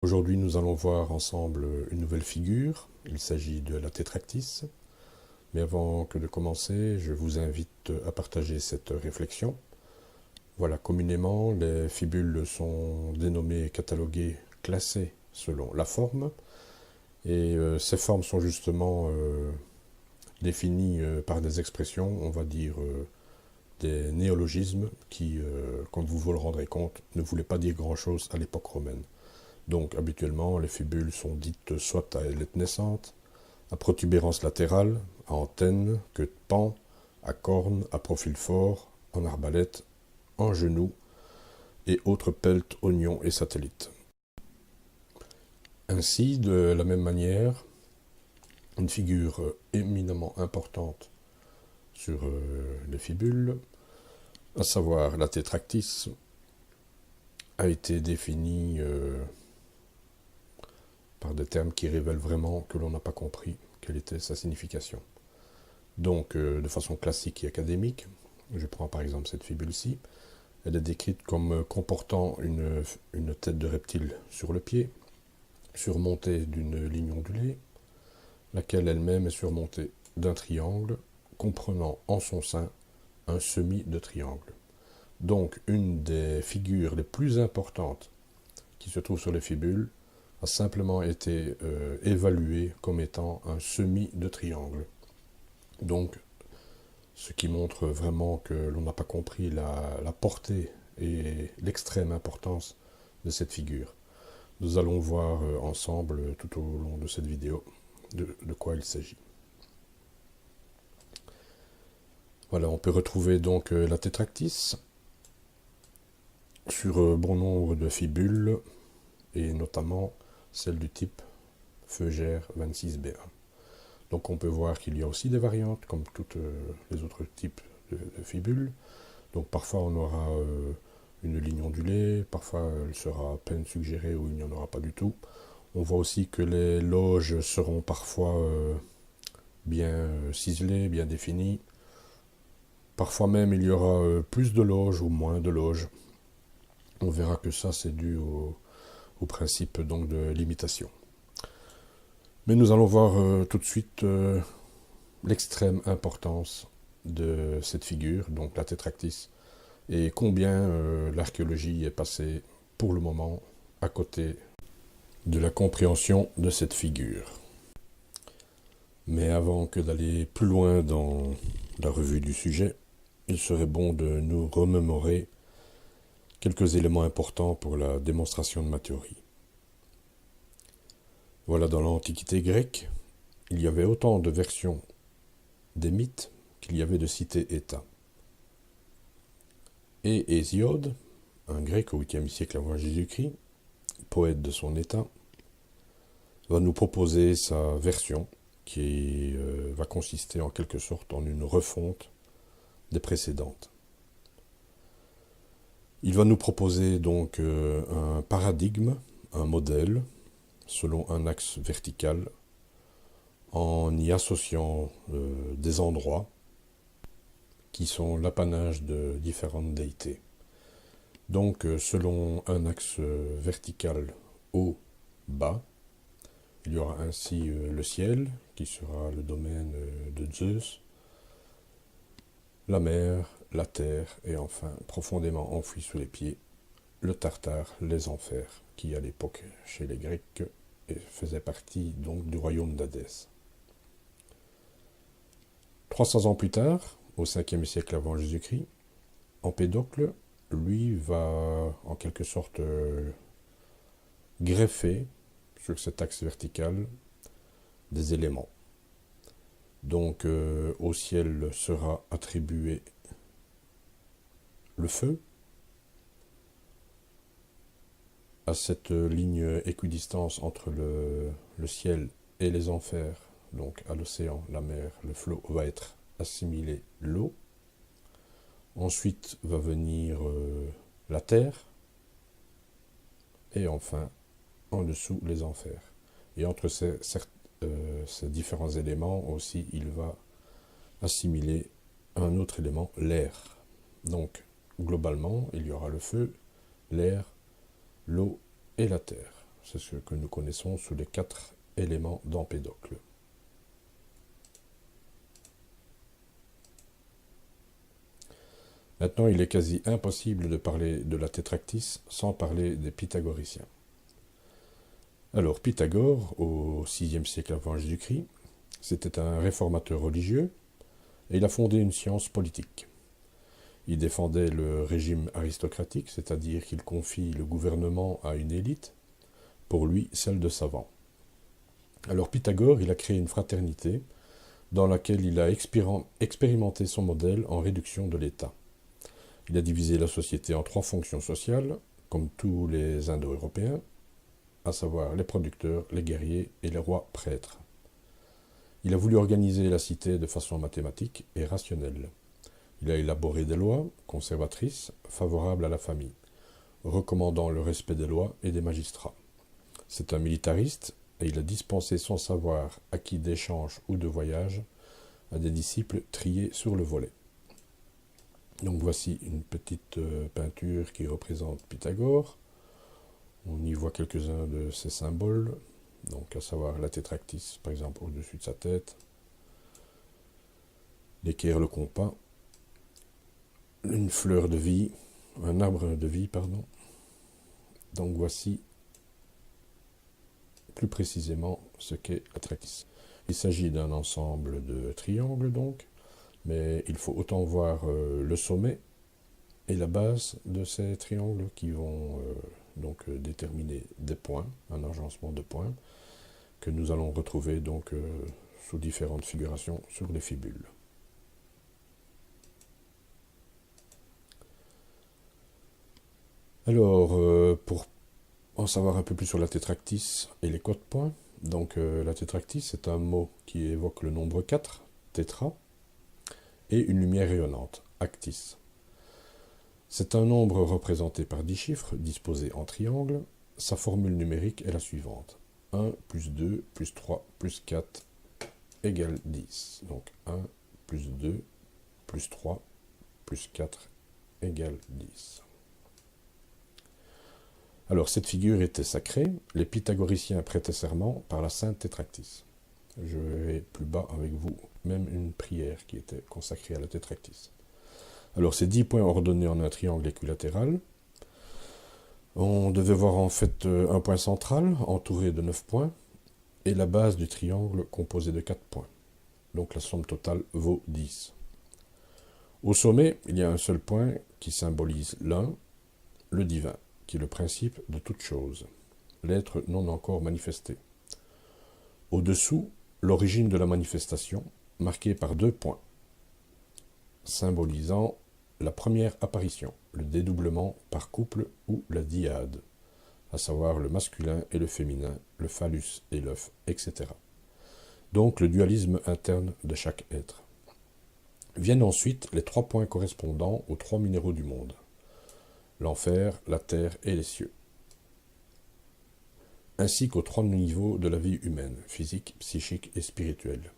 Aujourd'hui, nous allons voir ensemble une nouvelle figure. Il s'agit de la tétractys. Mais avant que de commencer, je vous invite à partager cette réflexion. Voilà, communément, les fibules sont dénommées, cataloguées, classées selon la forme. Et ces formes sont justement définies par des expressions, on va dire des néologismes qui, comme vous vous le rendrez compte, ne voulaient pas dire grand-chose à l'époque romaine. Donc habituellement, les fibules sont dites soit à ailette naissante, à protubérance latérale, à antenne, queue de pan, à corne, à profil fort, en arbalète, en genou et autres peltes, oignons et satellites. Ainsi, de la même manière, une figure éminemment importante sur les fibules, à savoir la tétractys, a été définie par des termes qui révèlent vraiment que l'on n'a pas compris quelle était sa signification. Donc, de façon classique et académique, je prends par exemple cette fibule-ci, elle est décrite comme comportant une tête de reptile sur le pied, surmontée d'une ligne ondulée, laquelle elle-même est surmontée d'un triangle, comprenant en son sein un semis de triangle. Donc, une des figures les plus importantes qui se trouve sur les fibules a simplement été évaluée comme étant un semis de triangle. Donc, ce qui montre vraiment que l'on n'a pas compris la portée et l'extrême importance de cette figure. Nous allons voir ensemble, tout au long de cette vidéo, de quoi il s'agit. Voilà, on peut retrouver donc la tétractys sur bon nombre de fibules, et notamment celle du type Fougère 26B1. Donc on peut voir qu'il y a aussi des variantes, comme tous les autres types de fibules. Donc parfois on aura une ligne ondulée, parfois elle sera à peine suggérée ou il n'y en aura pas du tout. On voit aussi que les loges seront parfois bien ciselées, bien définies. Parfois même il y aura plus de loges ou moins de loges. On verra que ça c'est dû au principe donc de l'imitation. Mais nous allons voir tout de suite l'extrême importance de cette figure, donc la tétractys, et combien l'archéologie est passée pour le moment à côté de la compréhension de cette figure. Mais avant que d'aller plus loin dans la revue du sujet, il serait bon de nous remémorer quelques éléments importants pour la démonstration de ma théorie. Voilà, dans l'Antiquité grecque, il y avait autant de versions des mythes qu'il y avait de cités-États. Et Hésiode, un grec au 8e siècle avant Jésus-Christ, poète de son état, va nous proposer sa version qui va consister en quelque sorte en une refonte des précédentes. Il va nous proposer donc un paradigme, un modèle, selon un axe vertical, en y associant des endroits qui sont l'apanage de différentes déités. Donc, selon un axe vertical haut-bas, il y aura ainsi le ciel, qui sera le domaine de Zeus, la mer, la terre, et enfin, profondément enfoui sous les pieds, le Tartare, les enfers, qui à l'époque, chez les Grecs, faisait partie donc du royaume d'Hadès. 300 ans plus tard, au 5e siècle avant Jésus-Christ, Empédocle, lui, va en quelque sorte greffer sur cet axe vertical des éléments. Donc au ciel sera attribué le feu. À cette ligne équidistance entre le ciel et les enfers, donc à l'océan, la mer, le flot, va être assimilé l'eau. Ensuite va venir la terre. Et enfin, en dessous, les enfers. Et entre ces différents éléments aussi, il va assimiler un autre élément, l'air. Donc, globalement, il y aura le feu, l'air, l'eau et la terre. C'est ce que nous connaissons sous les 4 éléments d'Empédocle. Maintenant, il est quasi impossible de parler de la tétractys sans parler des pythagoriciens. Alors, Pythagore, au VIe siècle avant Jésus-Christ, c'était un réformateur religieux et il a fondé une science politique. Il défendait le régime aristocratique, c'est-à-dire qu'il confie le gouvernement à une élite, pour lui celle de savants. Alors Pythagore, il a créé une fraternité dans laquelle il a expérimenté son modèle en réduction de l'État. Il a divisé la société en 3 fonctions sociales, comme tous les Indo-Européens, à savoir les producteurs, les guerriers et les rois prêtres. Il a voulu organiser la cité de façon mathématique et rationnelle. Il a élaboré des lois conservatrices favorables à la famille, recommandant le respect des lois et des magistrats. C'est un militariste et il a dispensé son savoir acquis d'échanges ou de voyages à des disciples triés sur le volet. Donc voici une petite peinture qui représente Pythagore. On y voit quelques-uns de ses symboles, donc à savoir la tétractys par exemple au-dessus de sa tête, l'équerre, le compas, une fleur de vie, un arbre de vie, pardon. Donc voici plus précisément ce qu'est la tétractys. Il s'agit d'un ensemble de triangles donc, mais il faut autant voir le sommet et la base de ces triangles qui vont donc déterminer des points, un agencement de points, que nous allons retrouver donc sous différentes figurations sur les fibules. Alors, pour en savoir un peu plus sur la tétractys et les codes points, donc la tétractys c'est un mot qui évoque le nombre 4, tétra, et une lumière rayonnante, actis. C'est un nombre représenté par 10 chiffres disposés en triangle. Sa formule numérique est la suivante. 1 plus 2 plus 3 plus 4 égale 10. Donc 1 plus 2 plus 3 plus 4 égale 10. Alors cette figure était sacrée, les pythagoriciens prêtaient serment par la sainte tétractys. Je verrai plus bas avec vous même une prière qui était consacrée à la tétractys. Alors ces 10 points ordonnés en un triangle équilatéral. On devait voir en fait un point central entouré de 9 points et la base du triangle composée de 4 points. Donc la somme totale vaut 10. Au sommet, il y a un seul point qui symbolise l'un, le divin, qui est le principe de toute chose, l'être non encore manifesté. Au-dessous, l'origine de la manifestation, marquée par 2 points, symbolisant la première apparition, le dédoublement par couple ou la dyade, à savoir le masculin et le féminin, le phallus et l'œuf, etc. Donc le dualisme interne de chaque être. Viennent ensuite les 3 points correspondant aux 3 minéraux du monde, l'enfer, la terre et les cieux, ainsi qu'aux 3 niveaux de la vie humaine, physique, psychique et spirituelle.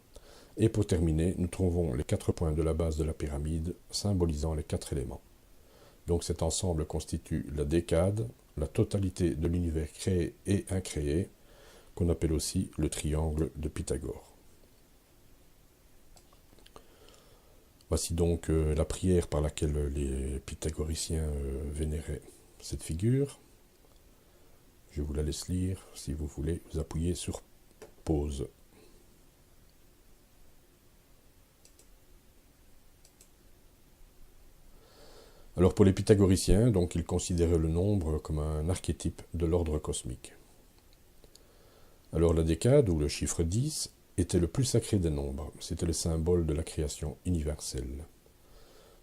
Et pour terminer, nous trouvons les 4 points de la base de la pyramide, symbolisant les 4 éléments. Donc cet ensemble constitue la décade, la totalité de l'univers créé et incréé, qu'on appelle aussi le triangle de Pythagore. Voici donc la prière par laquelle les pythagoriciens vénéraient cette figure. Je vous la laisse lire, si vous voulez, vous appuyez sur pause. Alors pour les pythagoriciens, donc, ils considéraient le nombre comme un archétype de l'ordre cosmique. Alors la décade, ou le chiffre 10, était le plus sacré des nombres, c'était le symbole de la création universelle.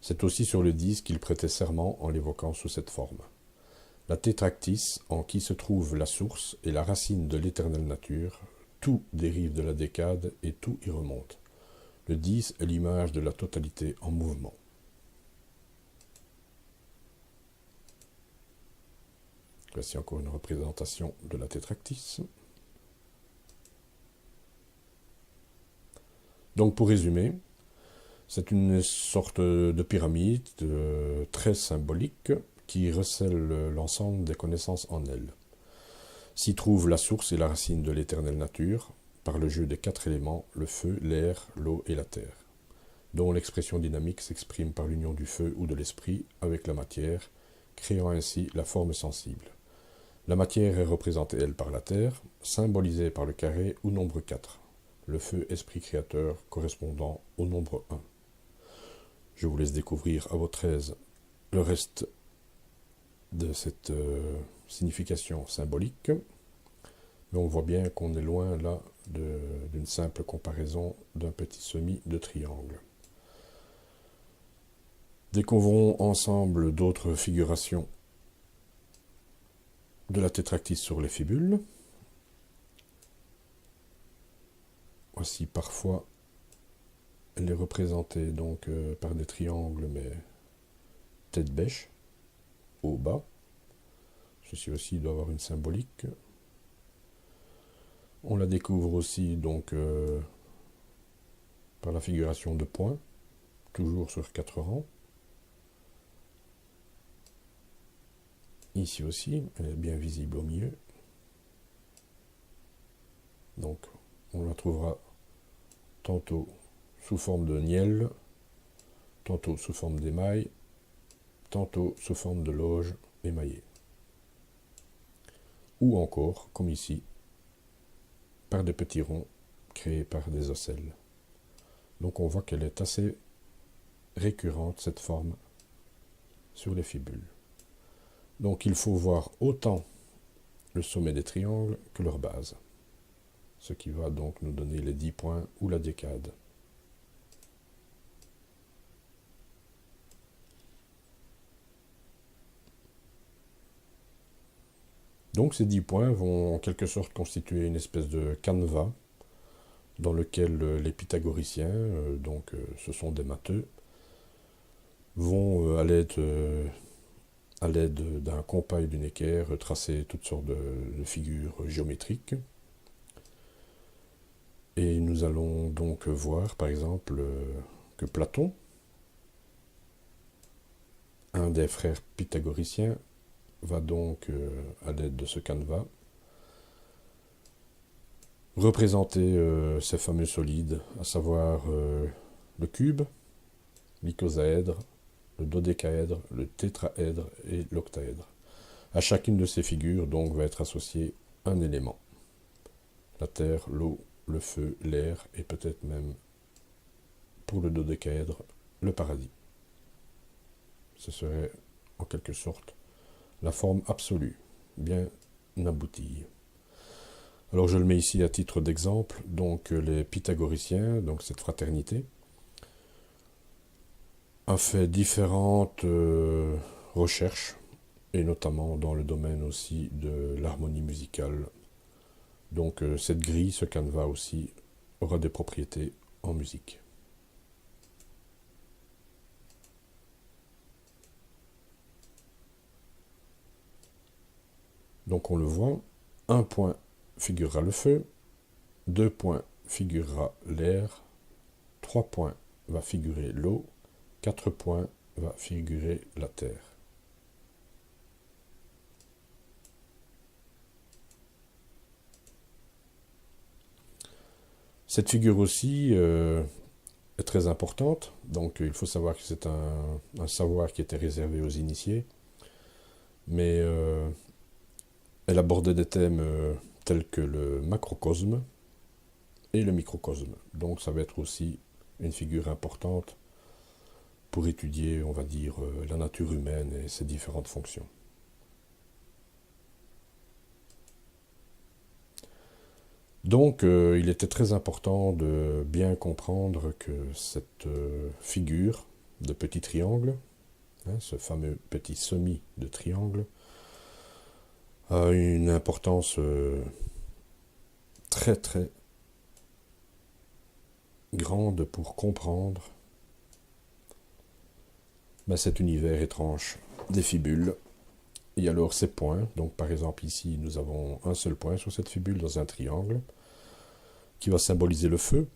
C'est aussi sur le 10 qu'ils prêtaient serment en l'évoquant sous cette forme. La tétractys, en qui se trouve la source et la racine de l'éternelle nature, tout dérive de la décade et tout y remonte. Le 10 est l'image de la totalité en mouvement. Voici encore une représentation de la tétractys. Donc pour résumer, c'est une sorte de pyramide très symbolique qui recèle l'ensemble des connaissances en elle. s'y trouve la source et la racine de l'éternelle nature, par le jeu des 4 éléments, le feu, l'air, l'eau et la terre, dont l'expression dynamique s'exprime par l'union du feu ou de l'esprit avec la matière, créant ainsi la forme sensible. La matière est représentée, elle, par la terre, symbolisée par le carré ou nombre 4, le feu esprit créateur correspondant au nombre 1. Je vous laisse découvrir à votre aise le reste de cette signification symbolique, mais on voit bien qu'on est loin là d'une simple comparaison d'un petit semis de triangle. Découvrons ensemble d'autres figurations de la tétractise sur les fibules. Voici parfois elle est représentée donc par des triangles, mais tête bêche, haut bas. Ceci aussi doit avoir une symbolique. On la découvre aussi donc par la figuration de points, toujours sur 4 rangs. Ici aussi, elle est bien visible au milieu. Donc, on la trouvera tantôt sous forme de nielle, tantôt sous forme d'émail, tantôt sous forme de loge émaillée. Ou encore, comme ici, par des petits ronds créés par des ocelles. Donc on voit qu'elle est assez récurrente, cette forme, sur les fibules. Donc il faut voir autant le sommet des triangles que leur base, ce qui va donc nous donner les 10 points ou la décade. Donc ces 10 points vont en quelque sorte constituer une espèce de canevas dans lequel les pythagoriciens, ce sont des matheux, vont à l'aide d'un compas et d'une équerre tracer toutes sortes de figures géométriques. Et nous allons donc voir par exemple que Platon, un des frères pythagoriciens, va donc à l'aide de ce canevas représenter ces fameux solides, à savoir le cube, l'icosaèdre, le dodécaèdre, le tétraèdre et l'octaèdre. À chacune de ces figures donc va être associé un élément. La terre, l'eau, le feu, l'air et peut-être même, pour le dodécaèdre, le paradis. Ce serait en quelque sorte la forme absolue, bien aboutie. Alors je le mets ici à titre d'exemple, donc les pythagoriciens, donc cette fraternité, a fait différentes recherches, et notamment dans le domaine aussi de l'harmonie musicale. Donc cette grille, ce canevas aussi, aura des propriétés en musique. Donc on le voit, un point figurera le feu, 2 points figurera l'air, 3 points va figurer l'eau, 4 points va figurer la terre. Cette figure aussi est très importante, donc il faut savoir que c'est un savoir qui était réservé aux initiés, mais elle abordait des thèmes tels que le macrocosme et le microcosme. Donc ça va être aussi une figure importante pour étudier, on va dire, la nature humaine et ses différentes fonctions. Donc il était très important de bien comprendre que cette figure de petit triangle, ce fameux petit semis de triangle, a une importance très très grande pour comprendre cet univers étrange des fibules. Et alors ces points, donc par exemple ici nous avons un seul point sur cette fibule dans un triangle qui va symboliser le feu.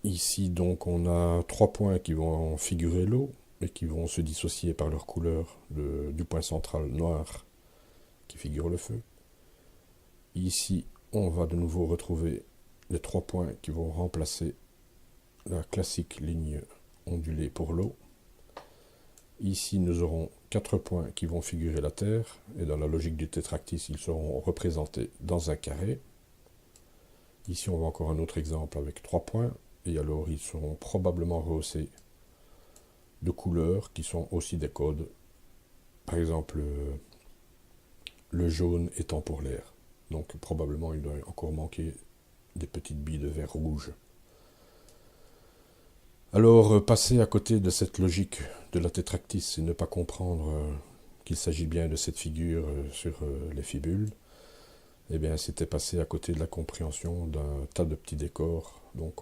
Ici donc on a 3 points qui vont figurer l'eau et qui vont se dissocier par leur couleur du point central noir qui figure le feu. Ici, on va de nouveau retrouver les 3 points qui vont remplacer la classique ligne ondulée pour l'eau. Ici, nous aurons 4 points qui vont figurer la Terre, et dans la logique du tétractys, ils seront représentés dans un carré. Ici, on voit encore un autre exemple avec 3 points, et alors ils seront probablement rehaussés de couleurs qui sont aussi des codes. Par exemple, le jaune étant pour l'air. Donc probablement il doit encore manquer des petites billes de verre rouge. Alors, passer à côté de cette logique de la tétractys et ne pas comprendre qu'il s'agit bien de cette figure sur les fibules, eh bien, c'était passer à côté de la compréhension d'un tas de petits décors. Donc,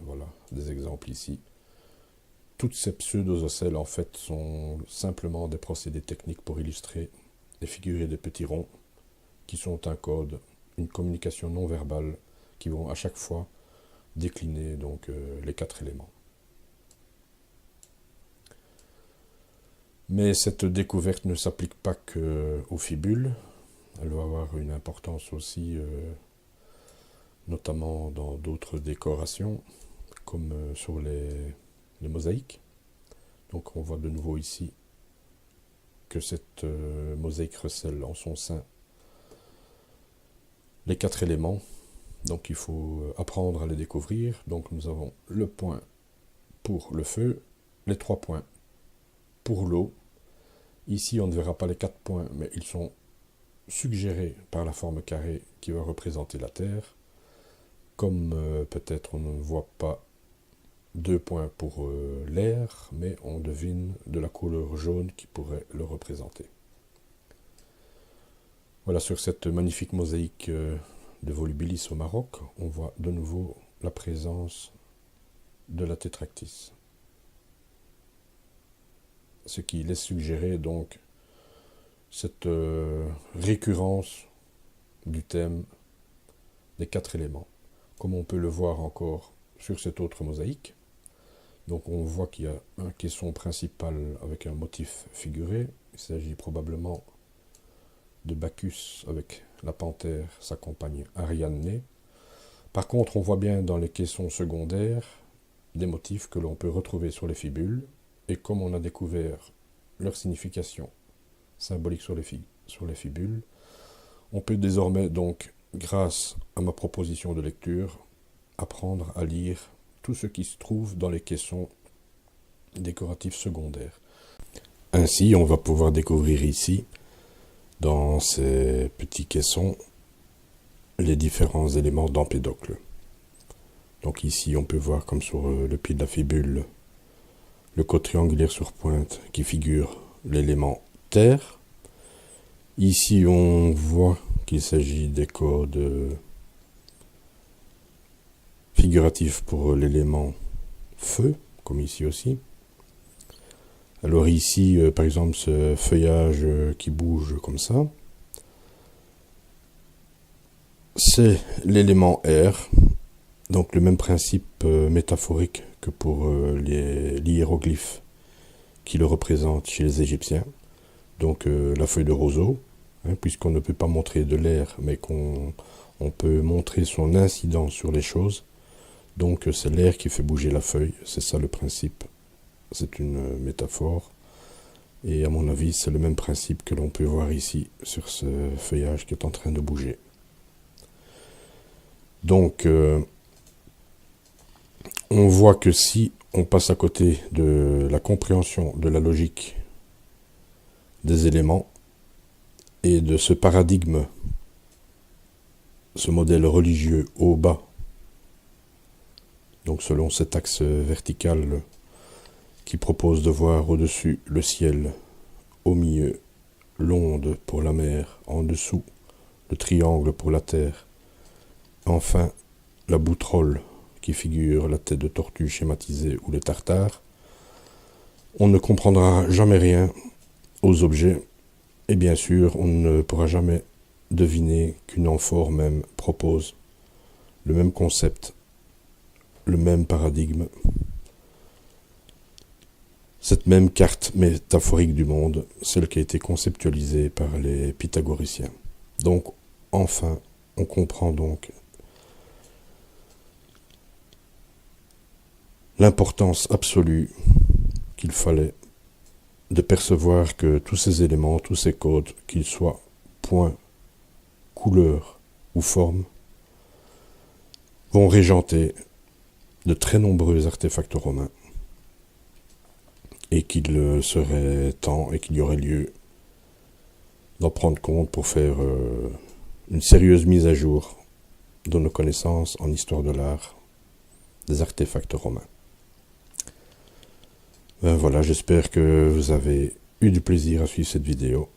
voilà, des exemples ici. Toutes ces pseudo-ocelles, en fait, sont simplement des procédés techniques pour illustrer et figurer des petits ronds qui sont un code, une communication non verbale, qui vont à chaque fois décliner donc, les 4 éléments. Mais cette découverte ne s'applique pas qu'aux fibules. Elle va avoir une importance aussi, notamment dans d'autres décorations, comme sur les mosaïques. Donc on voit de nouveau ici que cette mosaïque recèle en son sein les 4 éléments. Donc il faut apprendre à les découvrir. Donc nous avons le point pour le feu, les 3 points pour l'eau. Ici on ne verra pas les 4 points, mais ils sont suggérés par la forme carrée qui va représenter la Terre. Comme peut-être on ne voit pas 2 points pour l'air, mais on devine de la couleur jaune qui pourrait le représenter. Voilà, sur cette magnifique mosaïque de Volubilis au Maroc, on voit de nouveau la présence de la tétractys. Ce qui laisse suggérer donc cette récurrence du thème des 4 éléments, comme on peut le voir encore sur cette autre mosaïque. Donc on voit qu'il y a un caisson principal avec un motif figuré. Il s'agit probablement de Bacchus avec la panthère, sa compagne Ariadné. Par contre, on voit bien dans les caissons secondaires des motifs que l'on peut retrouver sur les fibules, et comme on a découvert leur signification symbolique sur les fibules, on peut désormais donc, grâce à ma proposition de lecture, apprendre à lire tout ce qui se trouve dans les caissons décoratifs secondaires. Ainsi, on va pouvoir découvrir ici, dans ces petits caissons, les différents éléments d'Empédocle. Donc ici, on peut voir comme sur le pied de la fibule, le cône triangulaire sur pointe qui figure l'élément terre. Ici, on voit qu'il s'agit des codes figuratifs pour l'élément feu, comme ici aussi. Alors ici, par exemple, ce feuillage qui bouge comme ça, c'est l'élément air, donc le même principe métaphorique que pour les hiéroglyphes qui le représentent chez les Égyptiens. Donc la feuille de roseau, puisqu'on ne peut pas montrer de l'air, mais qu'on peut montrer son incidence sur les choses. Donc c'est l'air qui fait bouger la feuille, c'est ça le principe. C'est une métaphore, et à mon avis, c'est le même principe que l'on peut voir ici, sur ce feuillage qui est en train de bouger. Donc, on voit que si on passe à côté de la compréhension de la logique des éléments, et de ce paradigme, ce modèle religieux haut-bas, donc selon cet axe vertical qui propose de voir au-dessus le ciel, au milieu l'onde pour la mer, en dessous le triangle pour la terre, enfin la boutrolle qui figure la tête de tortue schématisée ou les tartares, on ne comprendra jamais rien aux objets, et bien sûr on ne pourra jamais deviner qu'une amphore même propose le même concept, le même paradigme, cette même carte métaphorique du monde, celle qui a été conceptualisée par les pythagoriciens. Donc, enfin, on comprend donc l'importance absolue qu'il fallait de percevoir que tous ces éléments, tous ces codes, qu'ils soient points, couleurs ou formes, vont régenter de très nombreux artefacts romains et qu'il serait temps et qu'il y aurait lieu d'en prendre compte pour faire une sérieuse mise à jour de nos connaissances en histoire de l'art des artefacts romains. Ben voilà, j'espère que vous avez eu du plaisir à suivre cette vidéo.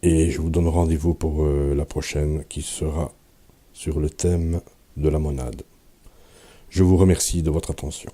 Et je vous donne rendez-vous pour la prochaine qui sera sur le thème de la monade. Je vous remercie de votre attention.